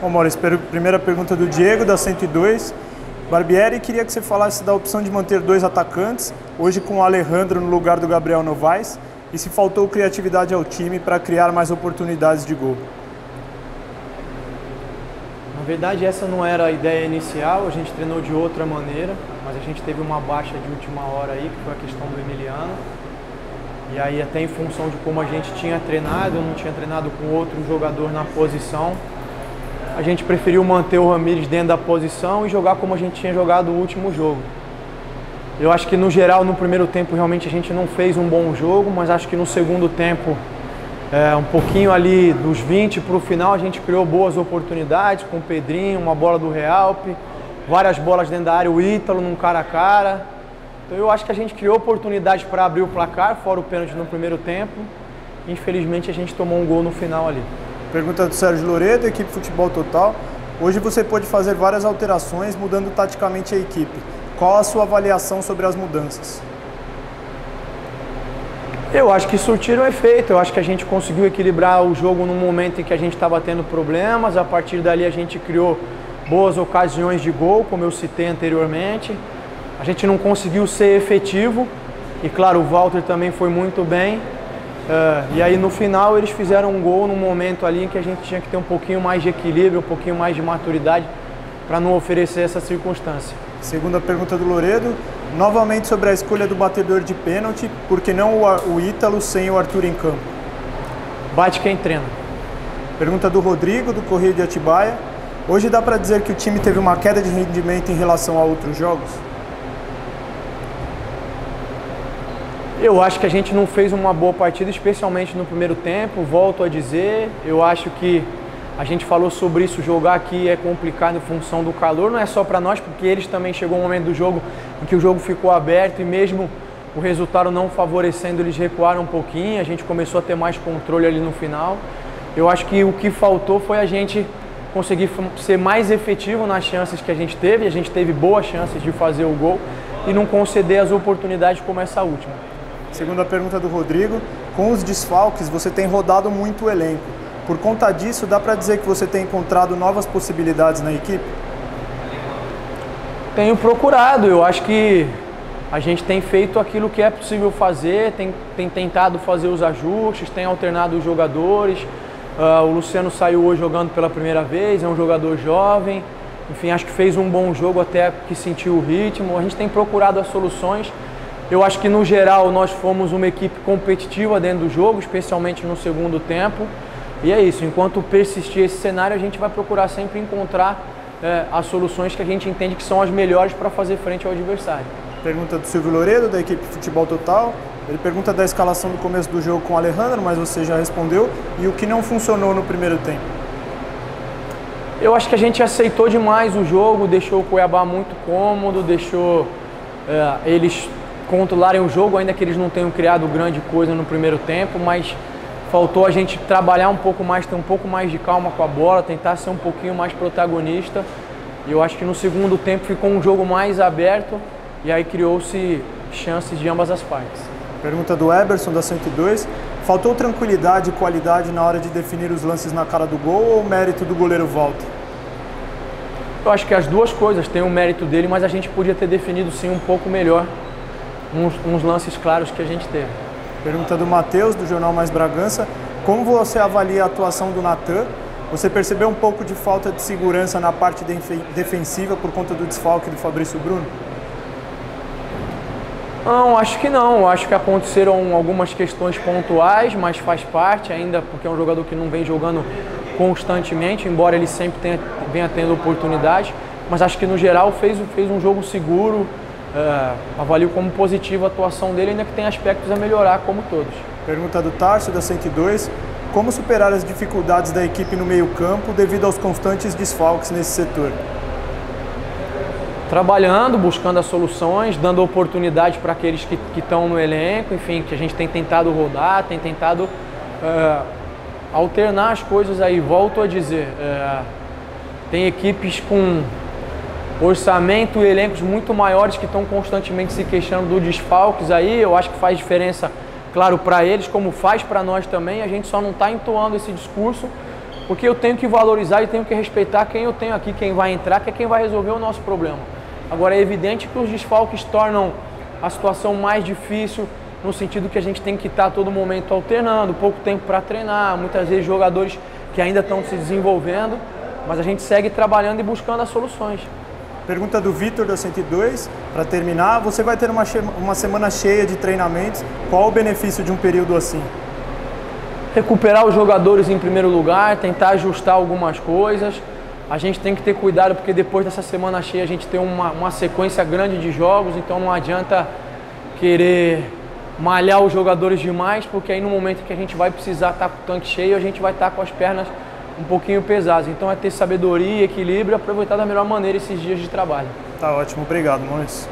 Bom, Maurício, primeira pergunta do Diego, da 102. Barbieri, queria que você falasse da opção de manter dois atacantes, hoje com o Alejandro no lugar do Gabriel Novaes, e se faltou criatividade ao time para criar mais oportunidades de gol. Na verdade, essa não era a ideia inicial, a gente treinou de outra maneira, mas a gente teve uma baixa de última hora aí, que foi a questão do Emiliano. E aí, até em função de como a gente tinha treinado, eu não tinha treinado com outro jogador na posição, a gente preferiu manter o Ramires dentro da posição e jogar como a gente tinha jogado o último jogo. Eu acho que, no geral, no primeiro tempo, realmente a gente não fez um bom jogo, mas acho que no segundo tempo, um pouquinho ali dos 20 para o final, a gente criou boas oportunidades com o Pedrinho, uma bola do Realpe, várias bolas dentro da área, o Ítalo num cara a cara. Então eu acho que a gente criou oportunidades para abrir o placar, fora o pênalti no primeiro tempo. Infelizmente a gente tomou um gol no final ali. Pergunta do Sérgio Loredo, equipe Futebol Total. Hoje você pôde fazer várias alterações, mudando taticamente a equipe. Qual a sua avaliação sobre as mudanças? Eu acho que surtiram efeito, eu acho que a gente conseguiu equilibrar o jogo no momento em que a gente estava tendo problemas, a partir dali a gente criou boas ocasiões de gol, como eu citei anteriormente. A gente não conseguiu ser efetivo e, claro, o Walter também foi muito bem. E aí no final eles fizeram um gol num momento ali em que a gente tinha que ter um pouquinho mais de equilíbrio, um pouquinho mais de maturidade para não oferecer essa circunstância. Segunda pergunta do Loredo, novamente sobre a escolha do batedor de pênalti, por que não o Ítalo sem o Arthur em campo? Bate quem treina. Pergunta do Rodrigo, do Correio de Atibaia. Hoje dá para dizer que o time teve uma queda de rendimento em relação a outros jogos? Eu acho que a gente não fez uma boa partida, especialmente no primeiro tempo, volto a dizer. Eu acho que a gente falou sobre isso, jogar aqui é complicado em função do calor, não é só para nós, porque eles também chegou um momento do jogo em que o jogo ficou aberto e mesmo o resultado não favorecendo, eles recuaram um pouquinho, a gente começou a ter mais controle ali no final. Eu acho que o que faltou foi a gente conseguir ser mais efetivo nas chances que a gente teve boas chances de fazer o gol e não conceder as oportunidades como essa última. Segunda pergunta do Rodrigo, com os desfalques você tem rodado muito o elenco. Por conta disso, dá para dizer que você tem encontrado novas possibilidades na equipe? Tenho procurado, eu acho que a gente tem feito aquilo que é possível fazer, tem tentado fazer os ajustes, tem alternado os jogadores. O Luciano saiu hoje jogando pela primeira vez, é um jogador jovem, enfim, acho que fez um bom jogo até que sentiu o ritmo. A gente tem procurado as soluções. Eu acho que, no geral, nós fomos uma equipe competitiva dentro do jogo, especialmente no segundo tempo. E é isso, enquanto persistir esse cenário, a gente vai procurar sempre encontrar as soluções que a gente entende que são as melhores para fazer frente ao adversário. Pergunta do Silvio Loredo, da equipe Futebol Total. Ele pergunta da escalação do começo do jogo com o Alejandro, mas você já respondeu. E o que não funcionou no primeiro tempo? Eu acho que a gente aceitou demais o jogo, deixou o Cuiabá muito cômodo, deixou eles controlarem o jogo, ainda que eles não tenham criado grande coisa no primeiro tempo, mas faltou a gente trabalhar um pouco mais, ter um pouco mais de calma com a bola, tentar ser um pouquinho mais protagonista. E eu acho que no segundo tempo ficou um jogo mais aberto e aí criou-se chances de ambas as partes. Pergunta do Eberson, da 102. Faltou tranquilidade e qualidade na hora de definir os lances na cara do gol ou o mérito do goleiro Walter? Eu acho que as duas coisas têm o mérito dele, mas a gente podia ter definido sim um pouco melhor uns lances claros que a gente teve. Pergunta do Matheus, do Jornal Mais Bragança. Como você avalia a atuação do Natan? Você percebeu um pouco de falta de segurança na parte defensiva por conta do desfalque do Fabrício Bruno? Não, acho que não. Acho que aconteceram algumas questões pontuais, mas faz parte ainda, porque é um jogador que não vem jogando constantemente, embora ele sempre venha tendo oportunidade. Mas acho que, no geral, fez um jogo seguro. Avalio como positiva a atuação dele, ainda que tem aspectos a melhorar, como todos. Pergunta do Tarso, da 102. Como superar as dificuldades da equipe no meio-campo devido aos constantes desfalques nesse setor? Trabalhando, buscando as soluções, dando oportunidade para aqueles que estão no elenco, enfim, que a gente tem tentado rodar, tem tentado alternar as coisas aí. Volto a dizer, tem equipes com orçamento e elencos muito maiores que estão constantemente se queixando do desfalques aí. Eu acho que faz diferença, claro, para eles, como faz para nós também. A gente só não está entoando esse discurso porque eu tenho que valorizar e tenho que respeitar quem eu tenho aqui, quem vai entrar, que é quem vai resolver o nosso problema. Agora, é evidente que os desfalques tornam a situação mais difícil, no sentido que a gente tem que estar a todo momento alternando, pouco tempo para treinar, muitas vezes jogadores que ainda estão se desenvolvendo, mas a gente segue trabalhando e buscando as soluções. Pergunta do Vitor, da 102, para terminar, você vai ter uma semana cheia de treinamentos, qual o benefício de um período assim? Recuperar os jogadores em primeiro lugar, tentar ajustar algumas coisas. A gente tem que ter cuidado porque depois dessa semana cheia a gente tem uma sequência grande de jogos, então não adianta querer malhar os jogadores demais, porque aí no momento que a gente vai precisar estar com o tanque cheio, a gente vai estar com as pernas um pouquinho pesadas. Então é ter sabedoria, equilíbrio e aproveitar da melhor maneira esses dias de trabalho. Tá ótimo, obrigado, Maurício.